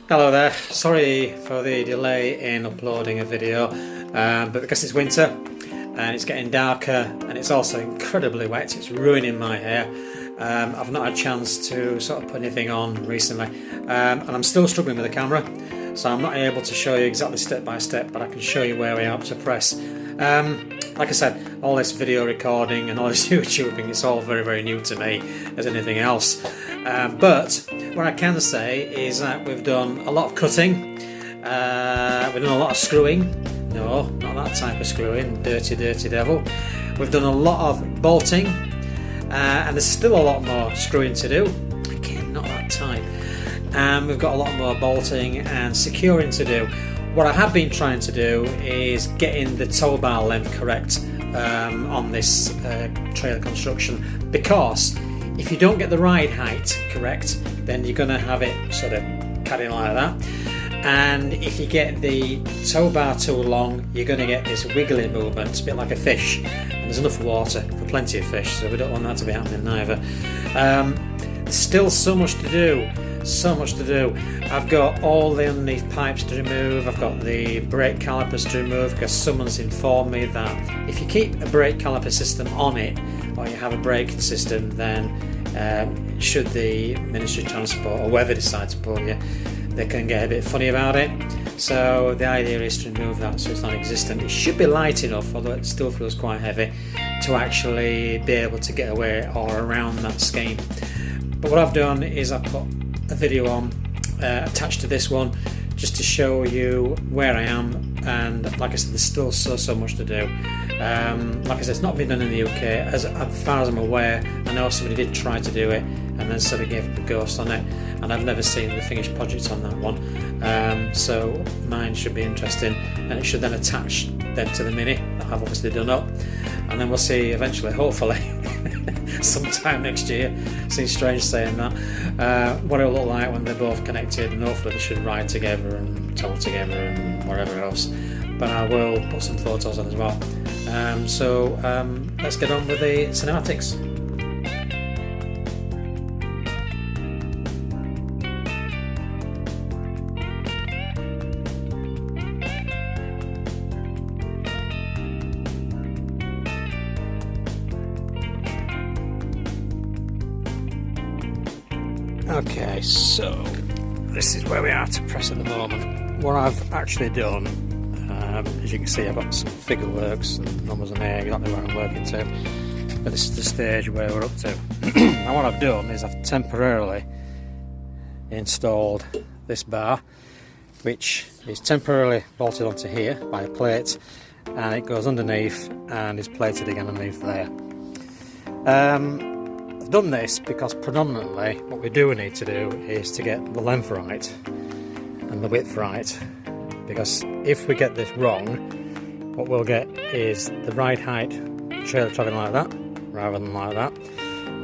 Hello there, sorry for the delay in uploading a video, but because it's winter and it's getting darker and it's also incredibly wet, it's ruining my hair. I've not had a chance to sort of put anything on recently, and I'm still struggling with the camera, so I'm not able to show you exactly step by step, but I can show you where we are to press. Like I said, all this video recording and all this YouTubing, it's all very new to me as anything else. But what I can say is that we've done a lot of cutting, we've done a lot of screwing. No, not that type of screwing, dirty devil. We've done a lot of bolting, and there's still a lot more screwing to do. Again, not that type. And we've got a lot more bolting and securing to do. What I have been trying to do is getting the tow bar length correct on this trailer construction, because if you don't get the ride height correct, then you're going to have it sort of cutting like that. And if you get the tow bar too long, you're going to get this wiggly movement. It's a bit like a fish, and there's enough water for plenty of fish, so we don't want that to be happening either. There's still so much to do. I've got all the underneath pipes to remove, I've got the brake calipers to remove, because someone's informed me that if you keep a brake caliper system on it, or you have a braking system, then should the Ministry of Transport or whoever decides to pull you, they can get a bit funny about it. So the idea is to remove that so it's non-existent. It should be light enough, although it still feels quite heavy, to actually be able to get away or around that scheme. But what I've done is I've put a video on attached to this one, just to show you where I am. And like I said, there's still so much to do. Like I said, it's not been done in the UK as far as I'm aware. I know somebody did try to do it and then sort of gave up the ghost on it, and I've never seen the finished project on that one. So mine should be interesting, and it should then attach then to the Mini that I've obviously done up, and then we'll see eventually, hopefully sometime next year, seems strange saying that, what it'll look like when they're both connected, and hopefully they should ride together and tow together and whatever else. But I will put some photos on as well. Let's get on with the cinematics. Okay, so this is where we are to press at the moment. What I've actually done, as you can see, I've got some figure works and numbers on there, exactly where I'm working to. But this is the stage where we're up to. Now what I've done is I've temporarily installed this bar, which is temporarily bolted onto here by a plate, and it goes underneath and is plated again underneath there. I've done this because predominantly what we do need to do is to get the length right and the width right, because if we get this wrong, what we'll get is the ride height trailer travelling like that rather than like that,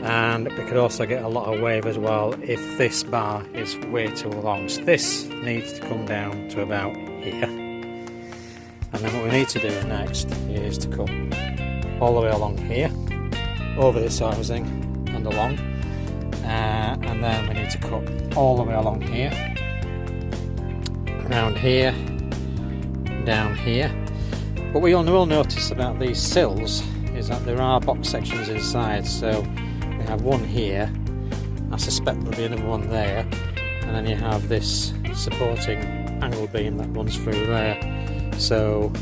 and we could also get a lot of wave as well if this bar is way too long. So this needs to come down to about here, and then what we need to do next is to come all the way along here, over this housing and along, and then we need to cut all the way along here, around here, down here. What we all will notice about these sills is that there are box sections inside, so we have one here, I suspect there'll be another one there, and then you have this supporting angle beam that runs through there, so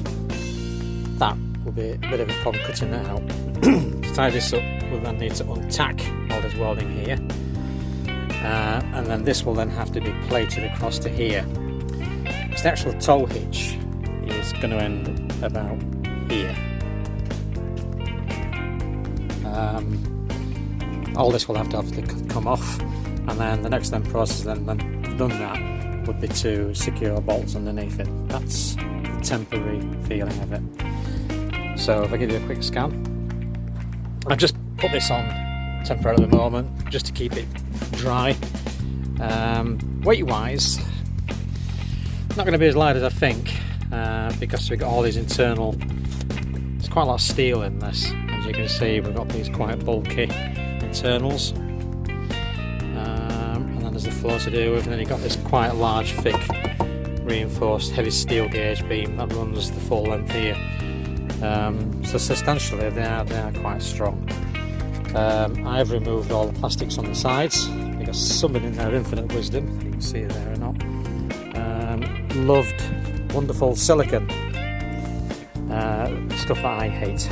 that will be a bit of a problem cutting that out. To tie this up, we'll then need to untack all this welding here, and then this will then have to be plated across to here. So the actual tow hitch is going to end about here. All this will have to obviously come off, and then the next process then when we've done that would be to secure bolts underneath it. That's the temporary feeling of it. So if I give you a quick scan, I've just put this on temporarily at the moment just to keep it dry. Weight wise, not going to be as light as I think, because we've got all these internal, there's quite a lot of steel in this. As you can see, we've got these quite bulky internals, and then there's the floor to do with, and then you've got this quite large, thick, reinforced heavy steel gauge beam that runs the full length here. So substantially they are quite strong. I've removed all the plastics on the sides because somebody in their infinite wisdom, you can see it there or not, loved wonderful silicone, stuff that I hate.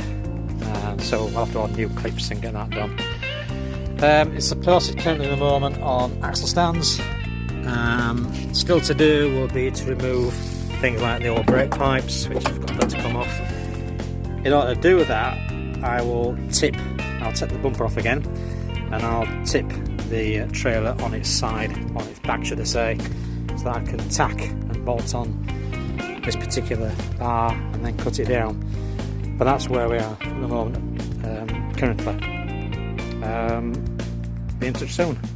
So I'll have to order new clips and get that done. It's supported currently at the moment on axle stands. Still to do will be to remove things like the old brake pipes, which have got to come off. In order to do that, I'll take the bumper off again, and I'll tip the trailer on its side, on its back should I say, so that I can tack and bolt on this particular bar and then cut it down. But that's where we are at the moment, currently. Be in touch soon.